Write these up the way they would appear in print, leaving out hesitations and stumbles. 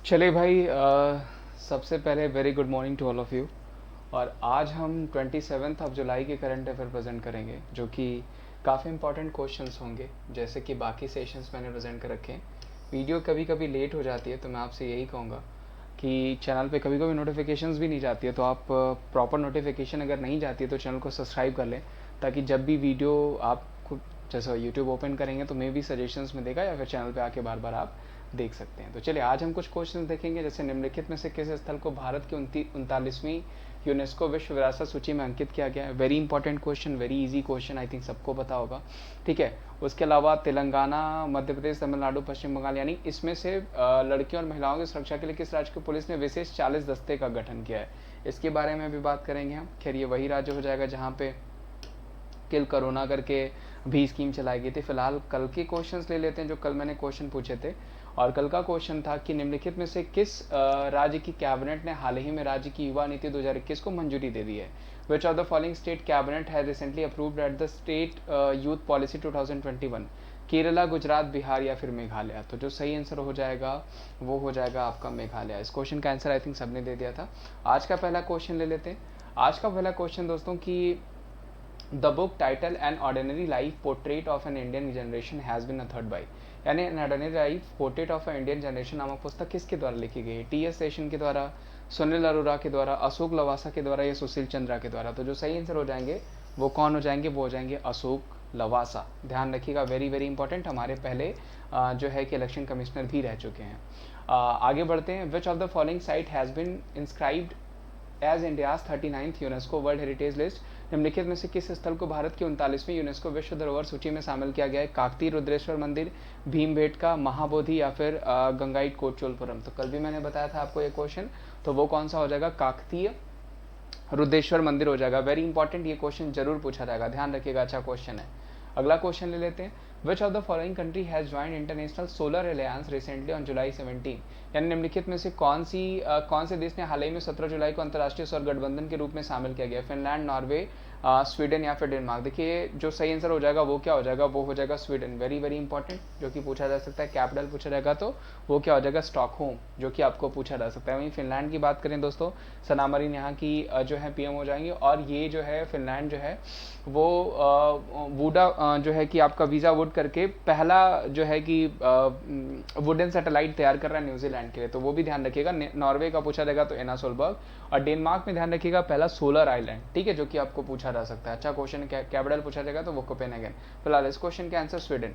चलिए भाई, सबसे पहले very good morning to all of you. और आज हम 27 ऑफ जुलाई के करंट अफेयर प्रेजेंट करेंगे, जो कि काफ़ी इंपॉर्टेंट क्वेश्चंस होंगे। जैसे कि बाकी सेशंस मैंने प्रेजेंट कर रखे हैं। वीडियो कभी कभी लेट हो जाती है, तो मैं आपसे यही कहूँगा कि चैनल पे कभी कभी नोटिफिकेशंस भी नहीं जाती है, तो आप प्रॉपर नोटिफिकेशन अगर नहीं जाती है तो चैनल को सब्सक्राइब कर लें, ताकि जब भी वीडियो आप खुद जैसे यूट्यूब ओपन करेंगे तो मे भी सजेशंस में देगा, या फिर चैनल पे आके बार बार आप देख सकते हैं। तो चलिए आज हम कुछ क्वेश्चन देखेंगे। जैसे निम्नलिखित में से किस स्थल को भारत की 39वीं यूनेस्को विश्व विरासत सूची में अंकित किया गया है? Very important question, very easy question, I think सबको पता होगा। ठीक है। उसके अलावा तेलंगाना, मध्य प्रदेश, तमिलनाडु, पश्चिम बंगाल, यानी इसमें से लड़कियों और महिलाओं की सुरक्षा के लिए किस राज्य की पुलिस ने विशेष 40 दस्ते का गठन किया है? इसके बारे में भी बात करेंगे हम। खैर ये वही राज्य हो जाएगा जहाँ पे किल कोरोना करके भी स्कीम चलाई गई थी। फिलहाल कल के क्वेश्चंस ले लेते हैं, जो कल मैंने क्वेश्चन पूछे थे। और कल का क्वेश्चन था कि निम्नलिखित में से किस राज्य की कैबिनेट ने हाल ही में राज्य की युवा नीति 2021 को मंजूरी दे दी है? विच of the following state cabinet has recently approved at the state youth policy 2021? Kerala, Gujarat, Bihar या फिर मेघालय? तो जो सही आंसर हो जाएगा वो हो जाएगा आपका मेघालय। इस क्वेश्चन का आंसर आई थिंक सबने दे दिया था। आज का पहला क्वेश्चन ले लेते हैं। आज का पहला क्वेश्चन दोस्तों कि The book title An Ordinary Life Portrait of an Indian Generation has been authored by, यानी An Ordinary Life Portrait of an Indian Generation नामक पुस्तक किसके द्वारा लिखी गई है? टी.एस. सेशन के द्वारा, सुनील अरोरा के द्वारा, अशोक लवासा के द्वारा या सुशील चंद्रा के द्वारा? तो जो सही आंसर हो जाएंगे वो कौन हो जाएंगे? वो हो जाएंगे अशोक लवासा। ध्यान रखिएगा, वेरी वेरी इंपॉर्टेंट। हमारे पहले जो है कि इलेक्शन कमिश्नर भी रह चुके हैं। आगे बढ़ते हैं। Which of the following site has been inscribed as India's 39th UNESCO world heritage list? निम्नलिखित में से किस स्थल को भारत की 39वीं यूनेस्को विश्व धरोहर सूची में शामिल किया गया है? काकती रुद्रेश्वर मंदिर, भीमबेटका, महाबोधि या फिर गंगाइट कोचोलपुरम? तो कल भी मैंने बताया था आपको ये क्वेश्चन, तो वो कौन सा हो जाएगा? काकतीय रुद्रेश्वर मंदिर हो जाएगा। वेरी इंपॉर्टेंट, ये क्वेश्चन जरूर पूछा जाएगा, ध्यान रखिएगा, अच्छा क्वेश्चन है। अगला क्वेश्चन ले लेते हैं। Which of the following country has joined international solar alliance recently on July 17? यानी निम्नलिखित में से कौन से देश ने हाल ही में 17 जुलाई को अंतर्राष्ट्रीय सौर गठबंधन के रूप में शामिल किया गया? फिनलैंड, नॉर्वे, स्वीडन या फिर डेनमार्क? देखिए जो सही आंसर हो जाएगा वो क्या हो जाएगा? वो हो जाएगा स्वीडन। वेरी वेरी इंपॉर्टेंट, जो कि पूछा जा सकता है। कैपिटल पूछा जाएगा तो वो क्या हो जाएगा? स्टॉकहोम, जो कि आपको पूछा जा सकता है। वहीं फिनलैंड की बात करें दोस्तों, सना मरीन यहाँ की जो है पीएम हो जाएंगे। और ये जो है फिनलैंड जो है वो वुडा जो है कि आपका वीज़ा वुड करके पहला जो है कि वुडन सैटेलाइट तैयार कर रहा है न्यूजीलैंड के लिए, तो वो भी ध्यान रखिएगा। नॉर्वे का पूछा जाएगा तो एना सोलबर्ग, और डेनमार्क में ध्यान रखिएगा पहला सोलर आइलैंड, ठीक है, जो कि आपको पूछा जा सकता है। अच्छा क्वेश्चन। कैपिटल पूछा जाएगा तो वो कोपेनहेगन। फिलहाल इस क्वेश्चन का आंसर स्वीडन।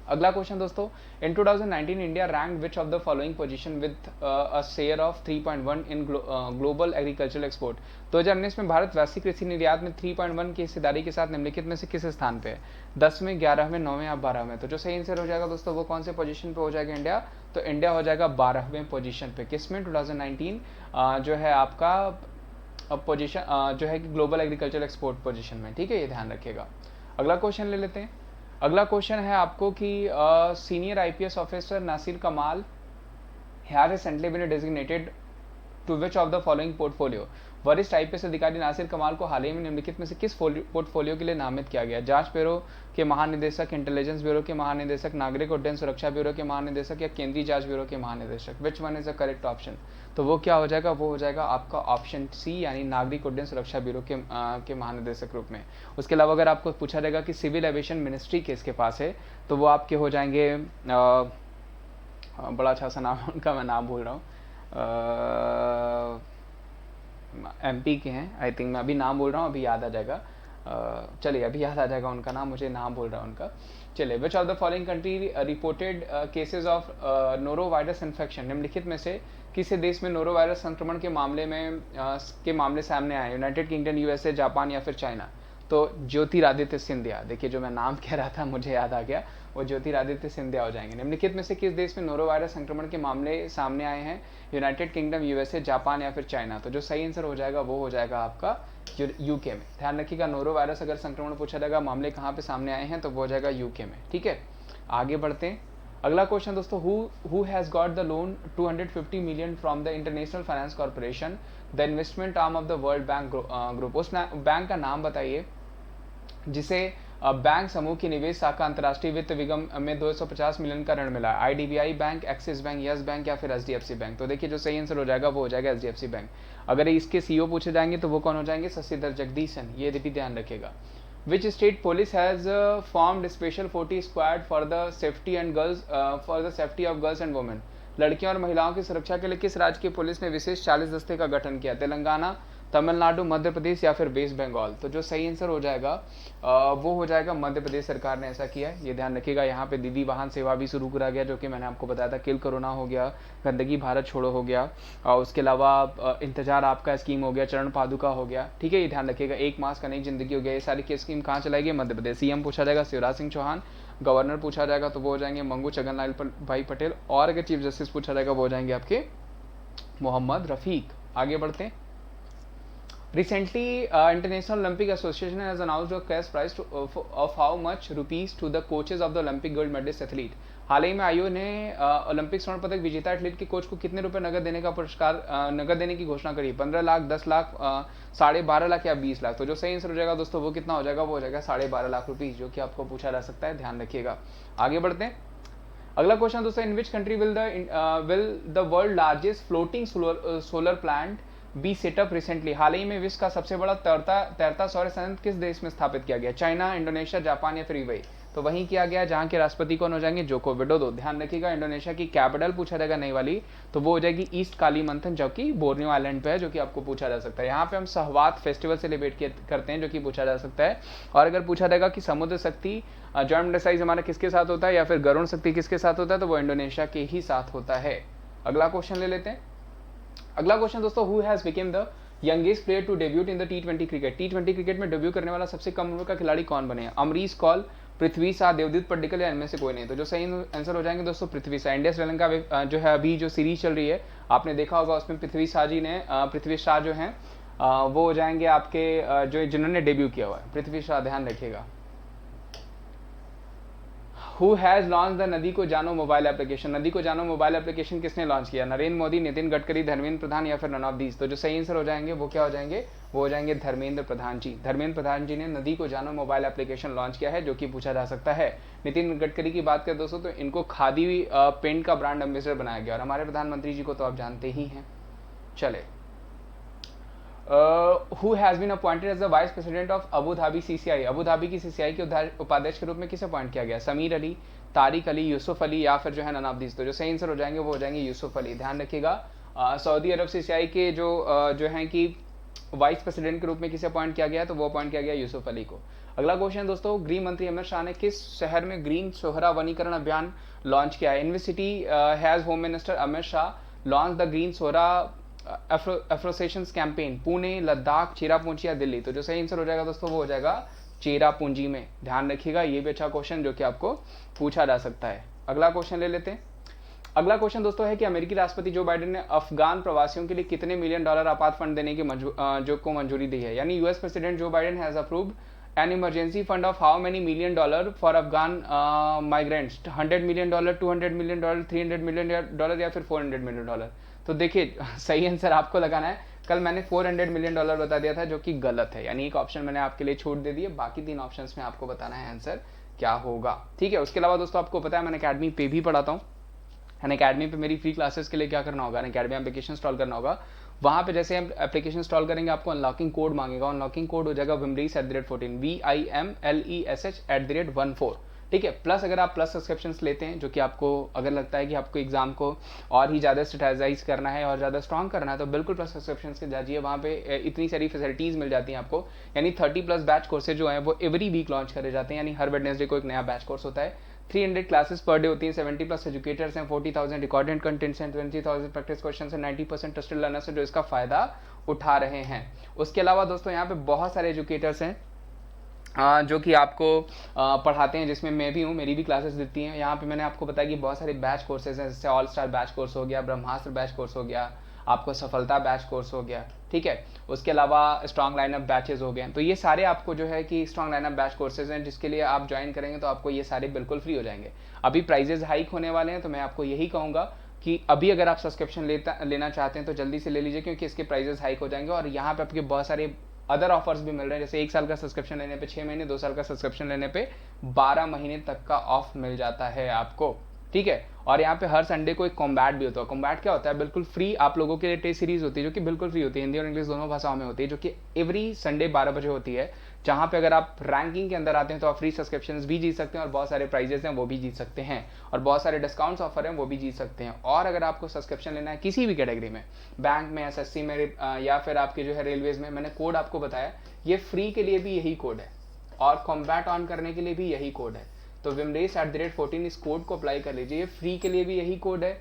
अगला क्वेश्चन दोस्तों, इन 2019 India rank which of the following position with a share of 3.1 in global agricultural export? 2019 में भारत वैश्विक कृषि निर्यात में 3.1 की हिस्सेदारी के साथ निम्नलिखित में से किस स्थान पे है? 10वें, 11वें, 9वें या 12वें? तो जो सही आंसर हो जाएगा दोस्तों वो कौन से पोजीशन पे हो जाएगा इंडिया? तो इंडिया हो जाएगा 12वें पोजीशन पे। किसमें? 2019 जो है आपका पोजीशन जो है कि ग्लोबल एग्रीकल्चरल एक्सपोर्ट पोजीशन में, ठीक है, ये ध्यान रखिएगा। अगला क्वेश्चन ले लेते हैं। अगला क्वेश्चन है आपको कि senior IPS officer Nasir Kamal has recently been designated to which of the following portfolio? वरिष्ठ आईपीएस अधिकारी नासिर कमाल को हाल ही में निम्नलिखित में से किस पोर्टफोलियो के लिए नामित किया गया? जांच ब्यूरो के महानिदेशक, इंटेलिजेंस ब्यूरो के महानिदेशक, नागरिक उड्डयन सुरक्षा ब्यूरो के महानिदेशक या केंद्रीय जांच ब्यूरो के महानिदेशक? Which one is the correct option? तो वो क्या हो जाएगा? वो हो जाएगा आपका ऑप्शन सी, यानी नागरिक उड्डयन सुरक्षा ब्यूरो के महानिदेशक रूप में। उसके अलावा अगर आपको पूछा जाएगा कि सिविल एविएशन मिनिस्ट्री किसके पास है, तो वो आपके हो जाएंगे बड़ा अच्छा सा नाम उनका, मैं नाम भूल रहा हूँ, एमपी के हैं आई थिंक। मैं अभी नाम बोल रहा हूँ, अभी याद आ जाएगा। चलिए अभी याद आ जाएगा उनका नाम, मुझे नाम बोल रहा हूँ उनका। चलिए, विच of the following country reported cases of noro virus infection? निम्नलिखित में से किसी देश में नोरो वायरस संक्रमण के मामले सामने आए? यूनाइटेड किंगडम, यूएसए, जापान या फिर चाइना? तो ज्योतिरादित्य सिंधिया, देखिए जो मैं नाम कह रहा था मुझे याद आ गया, वो ज्योतिरादित्य सिंधिया हो जाएंगे। निम्नलिखित में से किस देश में नोरो वायरस संक्रमण के मामले सामने आए हैं? यूनाइटेड किंगडम, यूएसए, जापान या फिर चाइना? तो जो सही आंसर हो जाएगा वो हो जाएगा आपका यूके में। ध्यान रखिएगा, नोरो वायरस अगर संक्रमण पूछा जाएगा मामले कहाँ पे सामने आए हैं, तो वो हो जाएगा यूके में, ठीक है। आगे बढ़ते हैं। अगला क्वेश्चन दोस्तों, who has got the loan 250 million from the international finance corporation, the investment arm of the world bank group? उस बैंक का नाम बताइए जिसे बैंक समूह की निवेश शाखा अंतर्राष्ट्रीय वित्त निगम में 250 मिलियन का ऋण मिला है। IDBI bank, axis bank, yes bank या फिर एचडीएफसी बैंक। तो देखिए जो सही आंसर हो जाएगा वो हो जाएगा एचडीएफसी बैंक। अगर इसके सीईओ पूछे जाएंगे तो वो कौन हो जाएंगे? शशिधर जगदीशन, ये भी ध्यान रखेगा। Which state police has formed special 40 squad for the safety and girls for the safety of girls and women? लड़कियों और महिलाओं की सुरक्षा के लिए किस राज्य की पुलिस ने विशेष 40 दस्ते का गठन किया? तेलंगाना, तमिलनाडु, मध्य प्रदेश या फिर वेस्ट बंगाल। तो जो सही आंसर हो जाएगा वो हो जाएगा मध्य प्रदेश सरकार ने ऐसा किया है। ये ध्यान रखिएगा। यहाँ पे दीदी वाहन सेवा भी शुरू करा गया, जो कि मैंने आपको बताया था। किल कोरोना हो गया, गंदगी भारत छोड़ो हो गया, और उसके अलावा इंतजार आपका स्कीम हो गया, चरण पादुका हो गया। ठीक है, ये ध्यान रखिएगा। एक मास का नई जिंदगी हो गया। ये सारी की स्कीम कहाँ चलाई गई? मध्य प्रदेश। सीएम पूछा जाएगा शिवराज सिंह चौहान, गवर्नर पूछा जाएगा तो वो हो जाएंगे मंगू छगन लाल भाई पटेल, और अगर चीफ जस्टिस पूछा जाएगा वो हो जाएंगे आपके मोहम्मद रफीक। आगे बढ़ते हैं। Recently, International Olympic Association has announced a cash prize of how much rupees to the coaches of the Olympic gold medalist athlete. हाल ही में आयोग ने ओलंपिक स्वर्ण पदक विजेता एथलीट के कोच को कितने रुपए नगद देने का पुरस्कार नगद देने की घोषणा करी? 15 लाख, 10 लाख, 12.5 लाख या 20 लाख। तो जो सही आंसर हो जाएगा दोस्तों वो कितना हो जाएगा? वो हो जाएगा 12.5 लाख रुपीज, जो कि आपको पूछा जा सकता है। ध्यान रखिएगा। आगे बढ़ते हैं। अगला क्वेश्चन दोस्तों, in which country will the world largest floating solar plant be set up recently? हाल ही में विश्व का सबसे बड़ा तैरता सौर संयंत्र किस देश में स्थापित किया गया? चाइना, इंडोनेशिया, जापान या फिर यूएई? तो वहीं किया गया जहां के राष्ट्रपति कौन हो जाएंगे? Joko Widodo. ध्यान रखिएगा। इंडोनेशिया की कैपिटल पूछा जाएगा नई वाली, तो वो हो जाएगी ईस्ट कालीमंथन, जो कि बोर्नियो आइलैंड पे है, जो कि आपको पूछा जा सकता है। यहाँ पे हम सहवात फेस्टिवल सेलिब्रेट करते हैं, जो कि पूछा जा सकता है। और अगर पूछा जाएगा कि समुद्र शक्ति जॉइंट एक्सरसाइज हमारा किसके साथ होता है या फिर गरुण शक्ति किसके साथ होता है, तो वो इंडोनेशिया के ही साथ होता है। अगला क्वेश्चन ले लेते हैं। अगला क्वेश्चन दोस्तों, who has become the youngest player to debut in the टी20 क्रिकेट? टी20 क्रिकेट में डेब्यू करने वाला सबसे कम उम्र का खिलाड़ी कौन बने? अमरीश कौल, पृथ्वी शाह, देवदूत पड्डीकल या इनमें से कोई नहीं? तो जो सही आंसर हो जाएंगे दोस्तों पृथ्वी शाह। इंडिया श्रीलंका जो है अभी जो सीरीज चल रही है आपने देखा होगा, उसमें पृथ्वी शाह जो है वो हो जाएंगे आपके जो जिन्होंने डेब्यू किया हुआ है, पृथ्वी शाह। ध्यान रखिएगा। Who has launched the नदी को जानो मोबाइल एप्लीकेशन? नदी को जानो मोबाइल एप्लीकेशन किसने लॉन्च किया? नरेंद्र मोदी, नितिन गडकरी, धर्मेंद्र प्रधान या फिर नन ऑफ दीज? तो जो सही आंसर हो जाएंगे वो क्या हो जाएंगे? वो हो जाएंगे धर्मेंद्र प्रधान जी। धर्मेंद्र प्रधान जी ने नदी को जानो मोबाइल एप्लीकेशन लॉन्च किया है, जो कि पूछा जा सकता है। नितिन गडकरी की बात करें दोस्तों तो इनको खादी पेंट का ब्रांड एम्बेसडर बनाया गया, और हमारे प्रधानमंत्री जी को तो आप जानते ही हैं। चले, who has been appointed as the vice president of Abu Dhabi CCI? Abu Dhabi की CCI के उपाध्यक्ष के रूप में किसे अपॉइंट किया गया? समीर अली, तारिक अली, यूसुफ अली या फिर जो है नन ऑफ दीज? तो जो सही आंसर हो जाएंगे वो हो जाएंगे यूसुफ अली। ध्यान रखिएगा। सऊदी अरब CCI के जो है कि वाइस प्रेसिडेंट के रूप में किसे अपॉइंट किया गया? तो वो अपॉइंट किया गया यूसुफ अली को। अगला क्वेश्चन दोस्तों, गृह मंत्री अमित शाह ने किस शहर में ग्रीन सोहरा वनीकरण अभियान लॉन्च किया है? In which city has home minister Amit Shah launch the green Sohra afforestation campaign? Pune, Ladakh, Cherrapunji या दिल्ली? तो जो सही आंसर हो जाएगा दोस्तों वो हो जाएगा चेरापूंजी में। ध्यान रखिएगा, ये भी अच्छा क्वेश्चन जो कि आपको पूछा जा सकता है। अगला क्वेश्चन ले लेते हैं। अगला क्वेश्चन दोस्तों है कि अमेरिकी राष्ट्रपति जो बाइडेन ने अफगान प्रवासियों के लिए कितने मिलियन डॉलर आपात फंड देने की मंजूरी दी है? यानी US president Joe Biden has approved an emergency fund of how many million dollar for Afghan migrants? 100 million dollar, 200 million dollar, 300 million dollar या फिर 400 मिलियन डॉलर? तो देखिए सही आंसर आपको लगाना है। कल मैंने 400 मिलियन डॉलर बता दिया था, जो कि गलत है। यानी एक ऑप्शन मैंने आपके लिए छूट दे दी है, बाकी 3 ऑप्शंस में आपको बताना है आंसर क्या होगा। ठीक है, उसके अलावा दोस्तों आपको पता है मैं अकेडमी पे भी पढ़ाता हूँ। अकेडमी पे मेरी फ्री क्लासेस के लिए क्या करना होगा? अकेडमी एप्लीकेशन इंस्टॉल करना होगा। वहां पे जैसे हम एप्लीकेशन इंस्टॉल करेंगे आपको अनलॉकिंग कोड मांगेगा। अनलॉकिंग कोड हो जाएगा विमरीस@14 VIMLESH@14। ठीक है, प्लस अगर आप प्लस सब्सक्रिप्शन लेते हैं, जो कि आपको अगर लगता है कि आपको एग्जाम को और ही ज़्यादा स्ट्रेटेजाइज करना है और ज़्यादा स्ट्रॉन्ग करना है, तो बिल्कुल प्लस सब्सक्रिप्शन के जाइए। वहाँ पे इतनी सारी फैसिलिटीज़ मिल जाती हैं आपको। यानी 30+ बैच कोर्सेज जो हैं वो एवरी वीक लॉन्च करे जाते हैं। यानी हर वेडनेसडे को एक नया बैच कोर्स होता है। 300 क्लासेस पर डे होती हैं। 70+ एजुकेटर्स हैं, 40,000 रिकॉर्डेड कंटेंट्स हैं, 20,000 प्रैक्टिस क्वेश्चन हैं, 90% ट्रस्टेड लर्नर्स हैं जो इसका फ़ायदा उठा रहे हैं। उसके अलावा दोस्तों यहाँ पे बहुत सारे एजुकेटर्स हैं जो कि आपको पढ़ाते हैं, जिसमें मैं भी हूँ, मेरी भी क्लासेस देती हैं। यहाँ पे मैंने आपको बताया कि बहुत सारे बैच कोर्सेज हैं, जैसे ऑल स्टार बैच कोर्स हो गया, ब्रह्मास्त्र बैच कोर्स हो गया, आपको सफलता बैच कोर्स हो गया। ठीक है, उसके अलावा स्ट्रॉन्ग लाइनअप बैचेस हो गए। तो ये सारे आपको जो है कि स्ट्रॉन्ग लाइनअप बैच कोर्सेज हैं, जिसके लिए आप ज्वाइन करेंगे तो आपको ये सारे बिल्कुल फ्री हो जाएंगे। अभी प्राइजेज हाइक होने वाले हैं, तो मैं आपको यही कहूँगा कि अभी अगर आप सब्सक्रिप्शन लेना चाहते हैं तो जल्दी से ले लीजिए, क्योंकि इसके प्राइजेस हाइक हो जाएंगे। और यहाँ पे आपके बहुत सारे अदर ऑफर्स भी मिल रहे हैं, जैसे 1 साल का सब्सक्रिप्शन लेने पे 6 महीने, 2 साल का सब्सक्रिप्शन लेने पे 12 महीने तक का ऑफ मिल जाता है आपको, ठीक है। और यहाँ पे हर संडे को एक कॉम्बैट भी होता है। कॉम्बैट क्या होता है, बिल्कुल फ्री आप लोगों के लिए टेस्ट सीरीज होती है जो कि बिल्कुल फ्री होती है, हिंदी और इंग्लिश दोनों भाषाओं में होती है, जो कि एवरी संडे 12 बजे होती है, जहाँ पे अगर आप रैंकिंग के अंदर आते हैं तो आप फ्री सब्सक्रिप्शन भी जीत सकते हैं और बहुत सारे प्राइजेस हैं वो भी जीत सकते हैं, और बहुत सारे डिस्काउंट्स ऑफर हैं वो भी जीत सकते हैं। और अगर आपको सब्सक्रिप्शन लेना है किसी भी कैटेगरी में, बैंक में, एसएससी में, या फिर आपके जो है रेलवेज में, मैंने कोड आपको बताया, ये फ्री के लिए भी यही कोड है और कॉम्बैट ऑन करने के लिए भी यही कोड है। तो विमरेश@14 इस कोड को अप्लाई कर लीजिए। फ्री के लिए भी यही कोड है,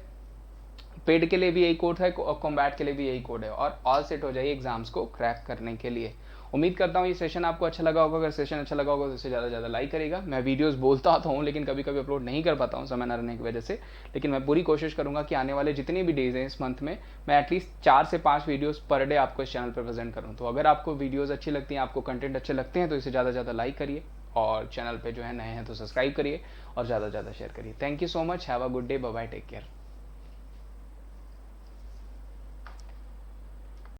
पेड के लिए भी यही कोड है, और कॉम्बैट के लिए भी यही कोड है, और ऑल सेट हो जाइए एग्जाम्स को क्रैक करने के लिए। उम्मीद करता हूँ ये सेशन आपको अच्छा लगा होगा। अगर सेशन अच्छा लगा होगा तो इसे ज़्यादा से ज़्यादा लाइक करेगा। मैं वीडियोस बोलता आता हूँ लेकिन कभी कभी अपलोड नहीं कर पाता हूँ समय न रहने की वजह से, लेकिन मैं पूरी कोशिश करूँगा कि आने वाले जितने भी डेज हैं इस मंथ में मैं एटलीस्ट 4 से 5 वीडियोस पर डे आपको इस चैनल पर प्रेजेंट करूँ। तो अगर आपको वीडियोज़ अच्छी लगती हैं, आपको कंटेंट अच्छे लगते हैं, तो इसे ज़्यादा से ज़्यादा लाइक करिए, और चैनल पे जो है नए हैं तो सब्सक्राइब करिए और ज़्यादा से ज़्यादा शेयर करिए। Thank you so much, have a good day, bye bye, take care.